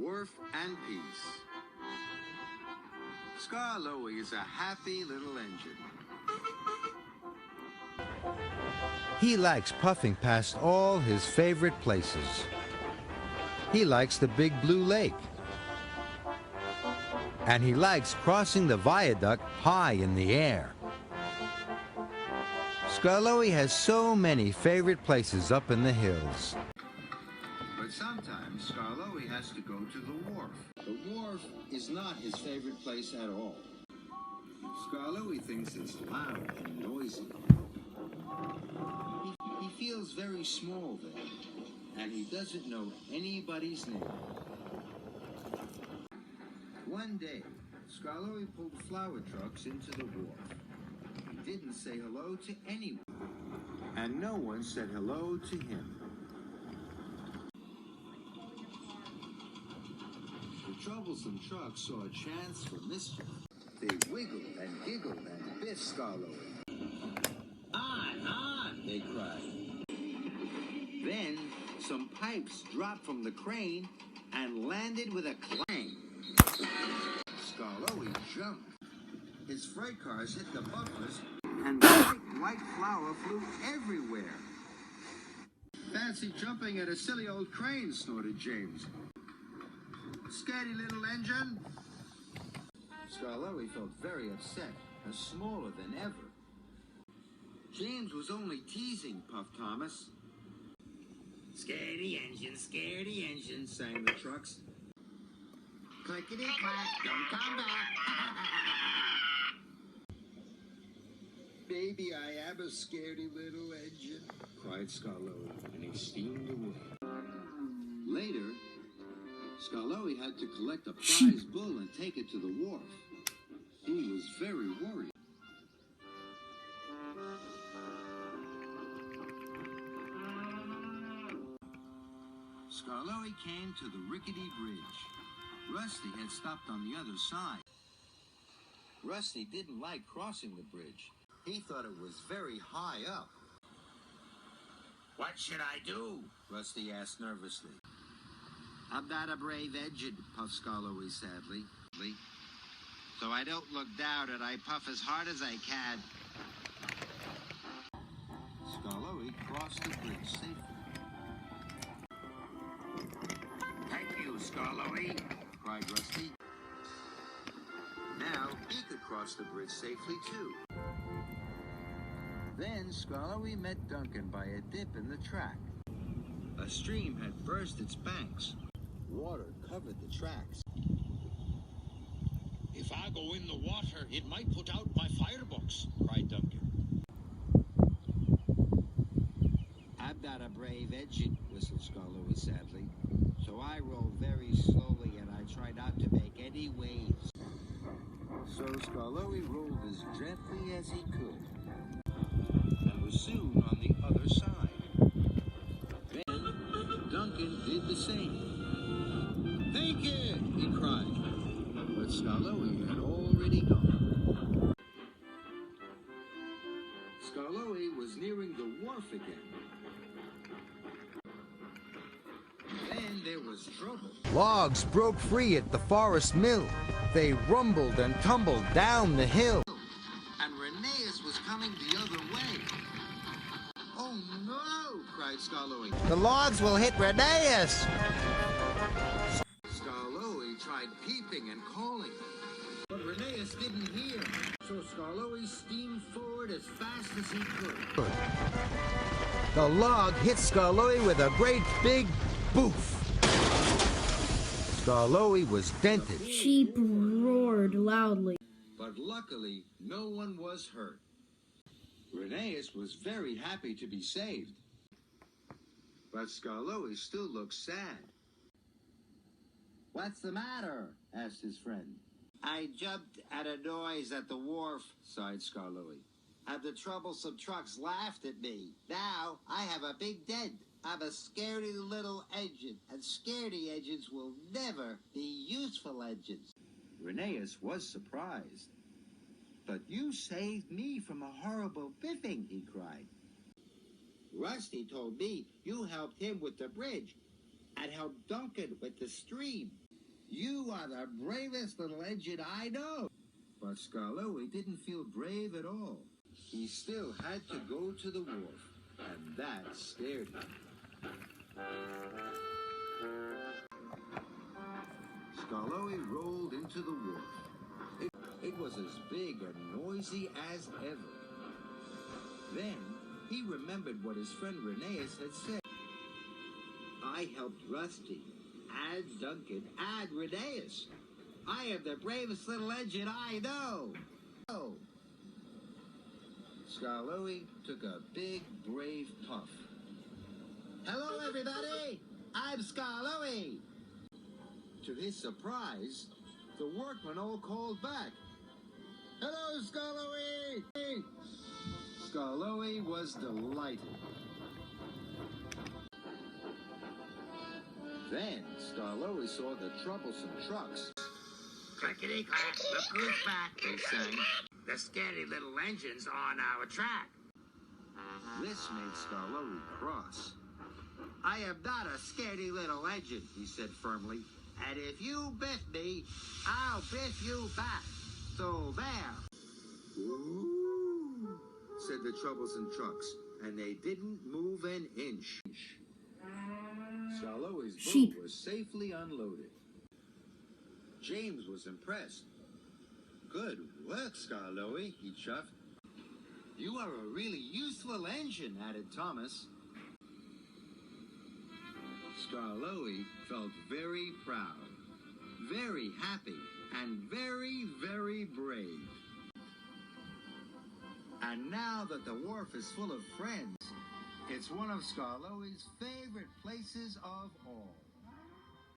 Wharf and peace. Skarloey is a happy little engine. He likes puffing past all his favorite places. He likes the big blue lake. And he likes crossing the viaduct high in the air. Skarloey has so many favorite places up in the hills. But sometimes Skarloey has to go to the wharf. The wharf is not his favorite place at all. Skarloey thinks it's loud and noisy. He feels very small there, and he doesn't know anybody's name. One day, Skarloey pulled flower trucks into the wharf. He didn't say hello to anyone, and no one said hello to him. The troublesome trucks saw a chance for mischief. They wiggled and giggled and biffed Skarloey. On, they cried. Then some pipes dropped from the crane and landed with a clang. Skarloey jumped. His freight cars hit the bumpers, and bright white flour flew everywhere. Fancy jumping at a silly old crane, snorted James. Scaredy little engine. Skarloey felt very upset and smaller than ever. James was only teasing, puffed Thomas. Scaredy engine, sang the trucks. Clickety-clack, don't come back. Baby, I am a scaredy little engine, cried Skarloey, and he steamed away. Later, Skarloey had to collect a prize bull and take it to the wharf. He was very worried. Skarloey came to the rickety bridge. Rusty had stopped on the other side. Rusty didn't like crossing the bridge. He thought it was very high up. What should I do? Rusty asked nervously. I'm not a brave engine, puffed Skarloey sadly. So I don't look down and I puff as hard as I can. Skarloey crossed the bridge safely. Thank you, Skarloey, cried Rusty. Now he could cross the bridge safely too. Then Skarloey met Duncan by a dip in the track. A stream had burst its banks. Water covered the tracks. If I go in the water, it might put out my firebox, cried Duncan. I'm not a brave engine, whistled Skarloey sadly. So I roll very slowly and I try not to make any waves. So Skarloey rolled as gently as he could, and was soon on the other side. Then Duncan did the same. Take it, he cried. But Skarloey had already gone. Skarloey was nearing the wharf again. Then there was trouble. Logs broke free at the forest mill. They rumbled and tumbled down the hill. And Reneus was coming the other way. Oh no, cried Skarloey. The logs will hit Reneus! Skarloey tried peeping and calling, but Reneus didn't hear. So Skarloey steamed forward as fast as he could. The log hit Skarloey with a great big boof. Skarloey was dented. Sheep roared loudly. But luckily, no one was hurt. Reneus was very happy to be saved. But Skarloey still looked sad. What's the matter? Asked his friend. I jumped at a noise at the wharf, sighed Skarloey. And the troublesome trucks laughed at me. Now I have a big dent. I'm a scaredy little engine, and scaredy engines will never be useful engines. Reneus was surprised. But you saved me from a horrible biffing, he cried. Rusty told me you helped him with the bridge and helped Duncan with the stream. You are the bravest little engine I know. But Skarloey didn't feel brave at all. He still had to go to the wharf, and that scared him. Skarloey rolled into the wharf. It was as big and noisy as ever. Then he remembered what his friend Reneus had said. I helped Rusty, and Duncan, and Reneus. I am the bravest little engine I know. Oh. Skarloey took a big, brave puff. Hello, everybody! I'm Skarloey! To his surprise, the workmen all called back. Hello, Skarloey! Skarloey was delighted. Then Skarloey saw the troublesome trucks. Clickety-clack, look who's back, they sang. The scary little engine's on our track. This made Skarloey cross. I am not a scaredy little engine, he said firmly. And if you biff me, I'll biff you back. So there. Ooh, said the troublesome trucks, and they didn't move an inch. Skarloey's boat was safely unloaded. James was impressed. Good work, Skarloey, he chuffed. You are a really useful engine, added Thomas. Skarloey felt very proud, very happy, and very, very brave. And now that the wharf is full of friends, it's one of Skarloey's favorite places of all.